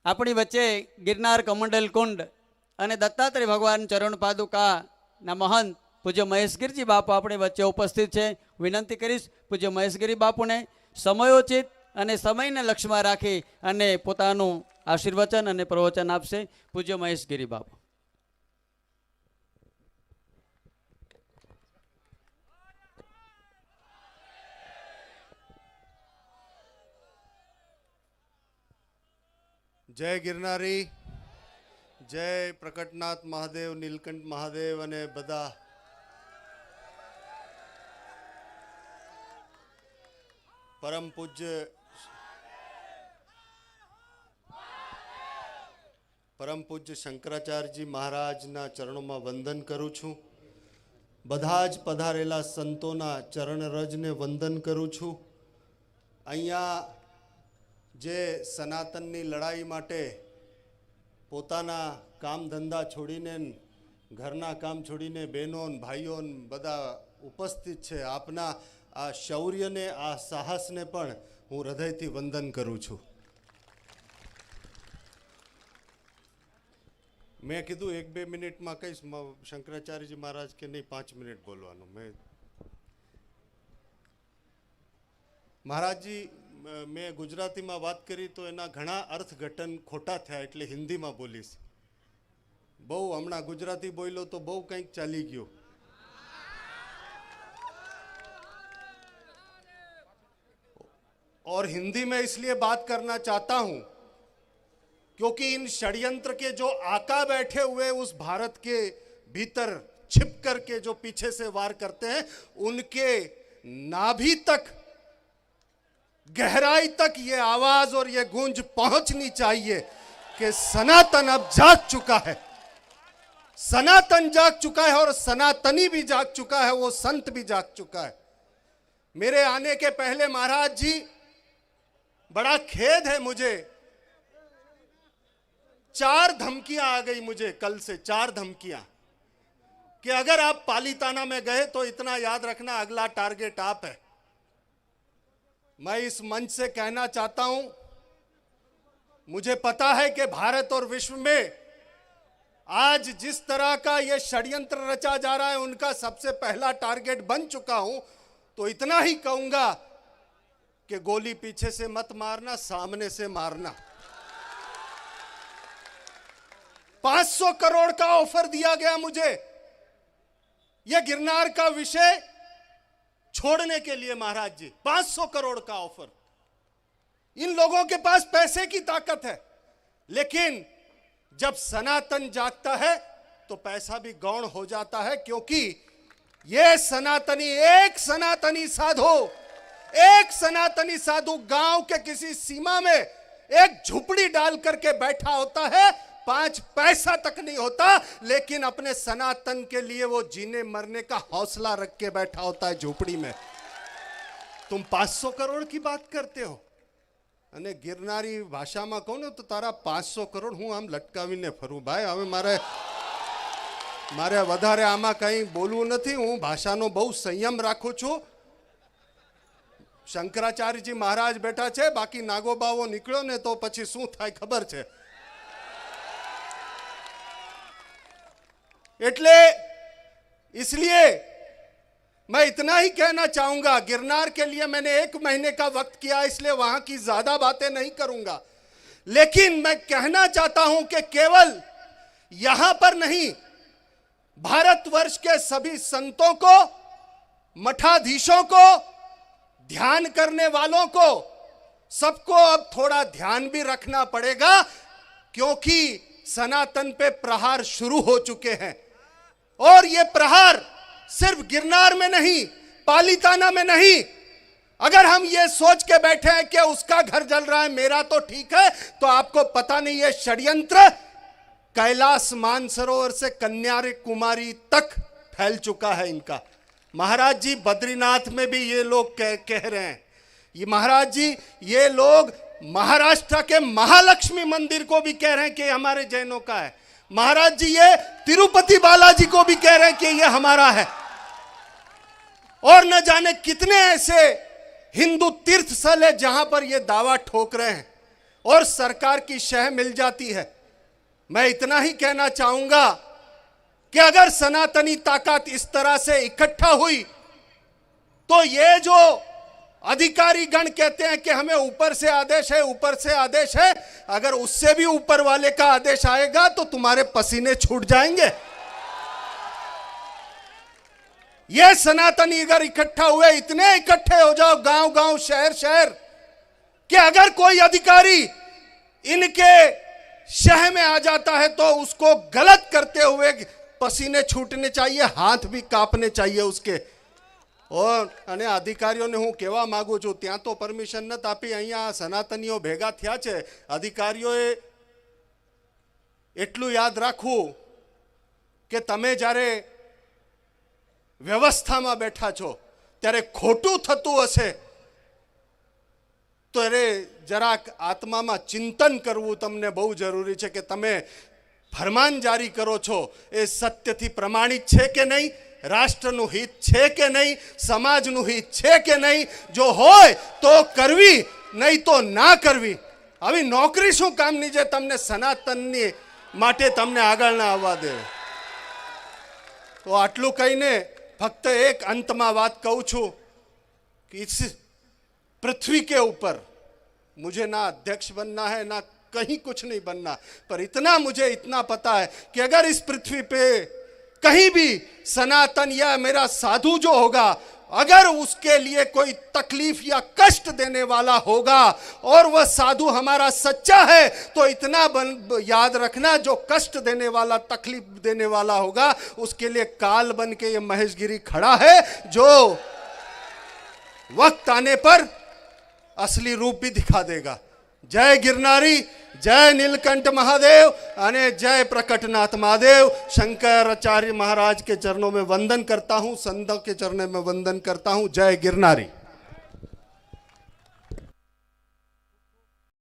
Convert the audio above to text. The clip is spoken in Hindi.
આપણી વચ્ચે ગિરનાર કમંડલ કુંડ અને દત્તાત્રેય ભગવાન ચરણ પાદુકાના મહંત પૂજ્ય મહેશગીરજી બાપુ આપણી વચ્ચે ઉપસ્થિત છે. વિનંતી કરીશ પૂજ્ય મહેશગીરી બાપુને સમયોચિત અને સમયને લક્ષ્યમાં રાખી અને પોતાનું આશીર્વચન અને પ્રવચન આપશે. પૂજ્ય મહેશગીરી બાપુ. जय गिरनारी, जय प्रकटनाथ महादेव, नीलकंठ महादेव અને બધા પરમ પૂજ્ય શંકરાચાર્યજી મહારાજના ચરણોમાં વંદન કરું છું. બધા જ પધારેલા સંતોના ચરણ રજને વંદન કરું છું. અહીંયા જે સનાતનની લડાઈ માટે પોતાના કામ ધંધા છોડીને, ઘરના કામ છોડીને બહેનો ભાઈઓ બધા ઉપસ્થિત છે, આપના આ શૌર્યને, આ સાહસને પણ હું હૃદયથી વંદન કરું છું. મેં કીધું 1-2 મિનિટમાં કહીશ. શંકરાચાર્યજી મહારાજ કે નહીં 5 મિનિટ બોલવાનું. મહારાજજી મેં ગુજરાતીમાં વાત કરી તો એના ઘણા અર્થઘટન ખોટા થયા, એટલે હિન્દીમાં બોલીશ. બહુ હમણાં ગુજરાતી બોલ્યો તો બહુ કંઈક ચાલી ગયું. और हिंदी में इसलिए बात करना चाहता हूं क्योंकि इन षड्यंत्र के जो आका बैठे हुए उस भारत के भीतर छिप करके जो पीछे से वार करते हैं, उनके नाभि तक, गहराई तक ये आवाज और ये गूंज पहुंचनी चाहिए कि सनातन अब जाग चुका है. सनातन जाग चुका है और सनातनी भी जाग चुका है, वो संत भी जाग चुका है. मेरे आने के पहले महाराज जी, बड़ा खेद है मुझे, 4 धमकियां आ गई मुझे कल से. 4 धमकियां कि अगर आप पालीताना में गए तो इतना याद रखना, अगला टारगेट आप है. मैं इस मंच से कहना चाहता हूं, मुझे पता है कि भारत और विश्व में आज जिस तरह का यह षड्यंत्र रचा जा रहा है, उनका सबसे पहला टारगेट बन चुका हूं. तो इतना ही कहूंगा कि गोली पीछे से मत मारना, सामने से मारना. 500 करोड़ का ऑफर दिया गया मुझे यह गिरनार का विषय छोड़ने के लिए. महाराज जी, 500 करोड़ का ऑफर. इन लोगों के पास पैसे की ताकत है, लेकिन जब सनातन जागता है तो पैसा भी गौण हो जाता है. क्योंकि यह सनातनी, एक सनातनी साधु गांव के किसी सीमा में एक झुपड़ी डाल करके बैठा होता है, 5 पैसा तक नहीं होता, लेकिन अपने सनातन के लिए वो जीने मरने का हौसला रख के बैठा होता है झोपड़ी में. तुम 500 करोड़ की बात करते हो અને गिरनारी ભાષામાં કહું ને તો તારા 500 કરોડ હું આમ લટકાવીને ફરું. ભાઈ, હવે મારે વધારે આમાં કંઈ બોલવું નથી. હું ભાષાનો બહુ સંયમ રાખું છું. શંકરાચાર્યજી મહારાજ બેઠા છે, બાકી નાગોબાવો નીકળ્યો ને તો પછી શું થાય ખબર છે. એટલે इसलिए मैं इतना ही कहना चाहूंगा. गिरनार के लिए मैंने 1 महीने का वक्त किया, इसलिए वहां की ज्यादा बातें नहीं करूंगा. लेकिन मैं कहना चाहता हूं कि केवल यहां पर नहीं, भारतवर्ष के सभी संतों को, मठाधीशों को, ध्यान करने वालों को, सबको अब थोड़ा ध्यान भी रखना पड़ेगा, क्योंकि सनातन पे प्रहार शुरू हो चुके हैं. और ये प्रहार सिर्फ गिरनार में नहीं, पालीताना में नहीं. अगर हम ये सोच के बैठे हैं कि उसका घर जल रहा है, मेरा तो ठीक है, तो आपको पता नहीं ये षड्यंत्र कैलाश मानसरोवर से कन्याकुमारी तक फैल चुका है इनका. महाराज जी, बद्रीनाथ में भी ये लोग कह रहे हैं. ये महाराज जी, ये लोग महाराष्ट्र के महालक्ष्मी मंदिर को भी कह रहे हैं कि हमारे जैनों का है. महाराज जी, ये तिरुपति बालाजी को भी कह रहे हैं कि ये हमारा है. और न जाने कितने ऐसे हिंदू तीर्थ स्थल है जहां पर ये दावा ठोक रहे हैं. और सरकार की शह मिल जाती है। मैं इतना ही कहना चाहूंगा कि अगर सनातनी ताकत इस तरह से इकट्ठा हुई तो ये जो अधिकारी गण कहते हैं कि हमें ऊपर से आदेश है, ऊपर से आदेश है, अगर उससे भी ऊपर वाले का आदेश आएगा तो तुम्हारे पसीने छूट जाएंगे। ये सनातनी अगर इकट्ठा हुए, इतने इकट्ठे हो जाओ गांव गांव, शहर शहर, कि अगर कोई अधिकारी इनके शह में आ जाता है तो उसको गलत करते हुए पसीने छूटने चाहिए, हाथ भी कांपने चाहिए उसके। અને અધિકારીઓને હું કહેવા માંગુ છું, ત્યાં તો પરમિશન નથી આપી, અહીંયા સનાતનીઓ ભેગા થયા છે, અધિકારીઓએ એટલું યાદ રાખવું કે તમે જ્યારે વ્યવસ્થામાં બેઠા છો ત્યારે ખોટું થતું હશે તો અરે જરાક આત્મામાં ચિંતન કરવું તમને બહુ જરૂરી છે કે તમે ફરમાન જારી કરો છો એ સત્યથી પ્રમાણિત છે કે નહીં, રાષ્ટ્રનું હિત છે કે નહીં, સમાજનું હિત છે કે નહીં, જો હોય તો કરવી, નહીં તો ના કરવી। આવી નોકરી શું કામની જે તમને સનાતનની માટે તમને આગળ ના આવવા દે। તો આટલું કહીને ફક્ત એક અંતમાં વાત કહું છું कि इस पृथ्वी के ऊपर मुझे ना अध्यक्ष बनना है, ना कहीं कुछ नहीं बनना, पर इतना मुझे इतना पता है कि अगर इस पृथ्वी पे कहीं भी सनातन या मेरा साधु जो होगा, अगर उसके लिए कोई तकलीफ या कष्ट देने वाला होगा और वह साधु हमारा सच्चा है तो इतना याद रखना, जो कष्ट देने वाला, तकलीफ देने वाला होगा उसके लिए काल बन के ये महेश गिरी खड़ा है, जो वक्त आने पर असली रूप भी दिखा देगा। जय गिरनारी, जय नीलकंठ महादेव अने जय प्रकटनाथ महादेव। शंकराचार्य महाराज के चरणों में वंदन करता हूँ, संतों के चरणों में वंदन करता हूँ। जय गिरनारी।